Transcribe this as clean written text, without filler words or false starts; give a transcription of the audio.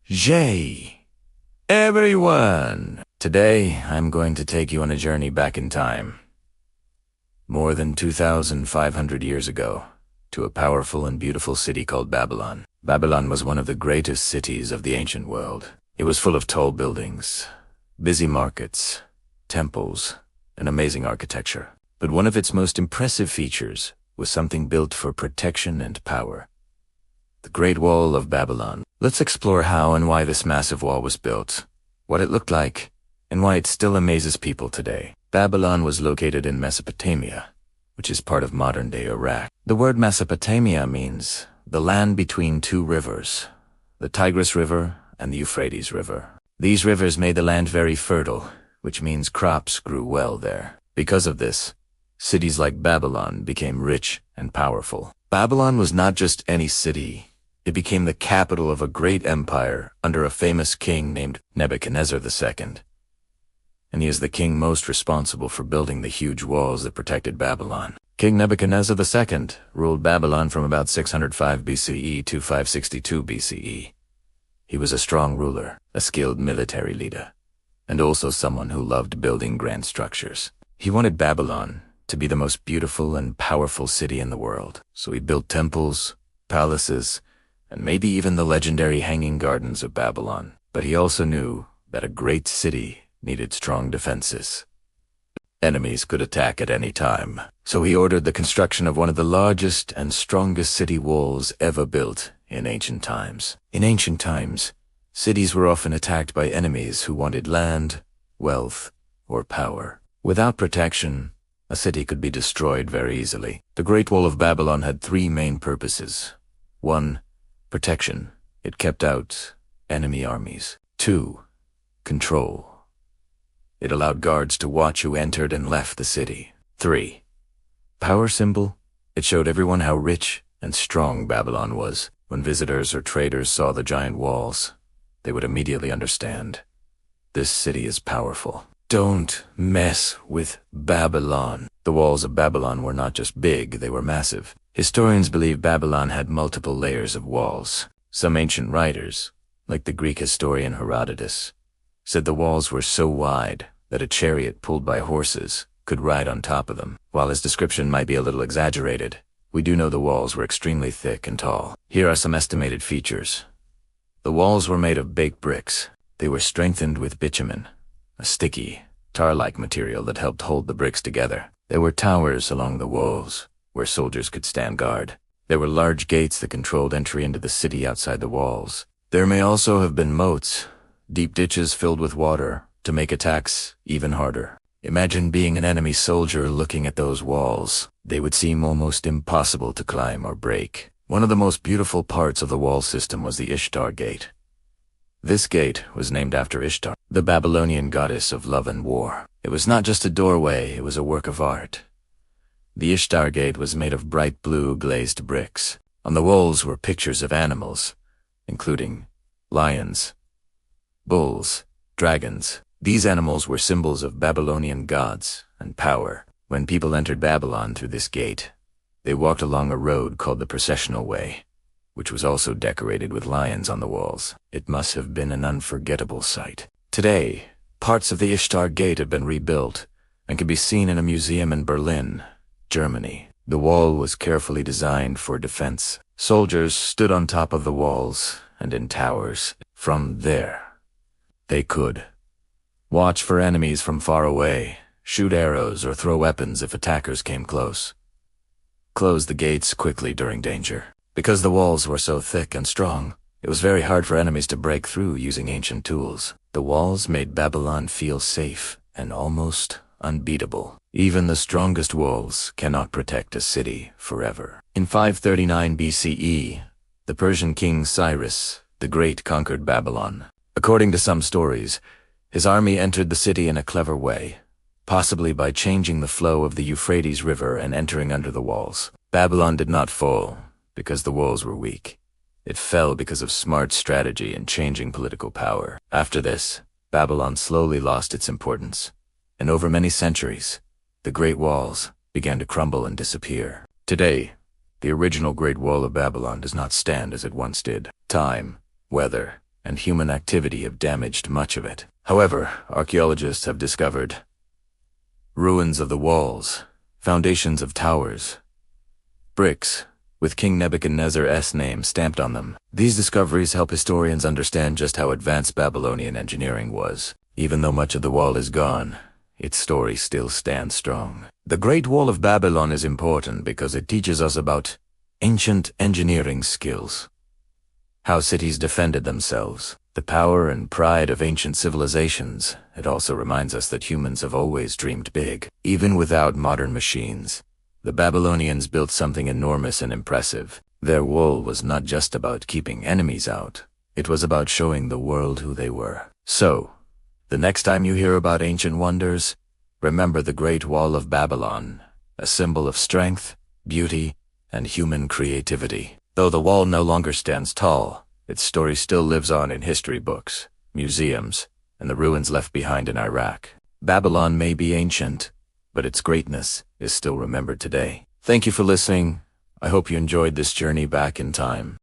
Jay, everyone! Today, I'm going to take you on a journey back in time. More than 2,500 years ago, to a powerful and beautiful city called Babylon. Babylon was one of the greatest cities of the ancient world. It was full of tall buildings, busy markets, temples, and amazing architecture. But one of its most impressive features was something built for protection and power. The Great Wall of Babylon. Let's explore how and why this massive wall was built, what it looked like, and why it still amazes people today. Babylon was located in Mesopotamia, which is part of modern-day Iraq. The word Mesopotamia means the land between two rivers, the Tigris River and the Euphrates River. These rivers made the land very fertile, which means crops grew well there. Because of this, cities like Babylon became rich and powerful. Babylon was not just any city. It became the capital of a great empire under a famous king named Nebuchadnezzar II. And he is the king most responsible for building the huge walls that protected Babylon. King Nebuchadnezzar II ruled Babylon from about 605 BCE to 562 BCE. He was a strong ruler, a skilled military leader, and also someone who loved building grand structures. He wanted Babylon to be the most beautiful and powerful city in the world. So he built temples, palaces, and maybe even the legendary Hanging Gardens of Babylon. But he also knew that a great city needed strong defenses. Enemies could attack at any time. So he ordered the construction of one of the largest and strongest city walls ever built in ancient times. In ancient times, cities were often attacked by enemies who wanted land, wealth, or power. Without protection, a city could be destroyed very easily. The Great Wall of Babylon had three main purposes. 1. Protection. It kept out enemy armies. 2. Control. It allowed guards to watch who entered and left the city. 3. Power symbol. It showed everyone how rich and strong Babylon was. When visitors or traders saw the giant walls, they would immediately understand. This city is powerful. Don't mess with Babylon. The walls of Babylon were not just big, they were massive. Historians believe Babylon had multiple layers of walls. Some ancient writers, like the Greek historian Herodotus, said the walls were so wide that a chariot pulled by horses could ride on top of them. While his description might be a little exaggerated, we do know the walls were extremely thick and tall. Here are some estimated features. The walls were made of baked bricks. They were strengthened with bitumen, a sticky, tar-like material that helped hold the bricks together. There were towers along the walls, where soldiers could stand guard. There were large gates that controlled entry into the city outside the walls. There may also have been moats, deep ditches filled with water, to make attacks even harder. Imagine being an enemy soldier looking at those walls. They would seem almost impossible to climb or break. One of the most beautiful parts of the wall system was the Ishtar Gate. This gate was named after Ishtar, the Babylonian goddess of love and war. It was not just a doorway, it was a work of art. The Ishtar Gate was made of bright blue glazed bricks. On the walls were pictures of animals, including lions, bulls, dragons. These animals were symbols of Babylonian gods and power. When people entered Babylon through this gate, they walked along a road called the Processional Way, which was also decorated with lions on the walls. It must have been an unforgettable sight. Today, parts of the Ishtar Gate have been rebuilt and can be seen in a museum in Berlin, Germany. The wall was carefully designed for defense. Soldiers stood on top of the walls and in towers. From there, they could watch for enemies from far away, shoot arrows, or throw weapons if attackers came close. Close the gates quickly during danger. Because the walls were so thick and strong, it was very hard for enemies to break through using ancient tools. The walls made Babylon feel safe and almost unbeatable. Even the strongest walls cannot protect a city forever. In 539 BCE, the Persian king Cyrus the Great conquered Babylon. According to some stories, his army entered the city in a clever way, possibly by changing the flow of the Euphrates River and entering under the walls. Babylon did not fall because the walls were weak. It fell because of smart strategy and changing political power. After this, Babylon slowly lost its importance, and over many centuries, the Great Walls began to crumble and disappear. Today, the original Great Wall of Babylon does not stand as it once did. Time, weather, and human activity have damaged much of it. However, archaeologists have discovered ruins of the walls, foundations of towers, bricks, with King Nebuchadnezzar's name stamped on them. These discoveries help historians understand just how advanced Babylonian engineering was. Even though much of the wall is gone, its story still stands strong. The Great Wall of Babylon is important because it teaches us about ancient engineering skills, how cities defended themselves, the power and pride of ancient civilizations. It also reminds us that humans have always dreamed big. Even without modern machines, the Babylonians built something enormous and impressive. Their wall was not just about keeping enemies out. It was about showing the world who they were. So, the next time you hear about ancient wonders, remember the Great Wall of Babylon, a symbol of strength, beauty, and human creativity. Though the wall no longer stands tall, its story still lives on in history books, museums, and the ruins left behind in Iraq. Babylon may be ancient, but its greatness is still remembered today. Thank you for listening. I hope you enjoyed this journey back in time.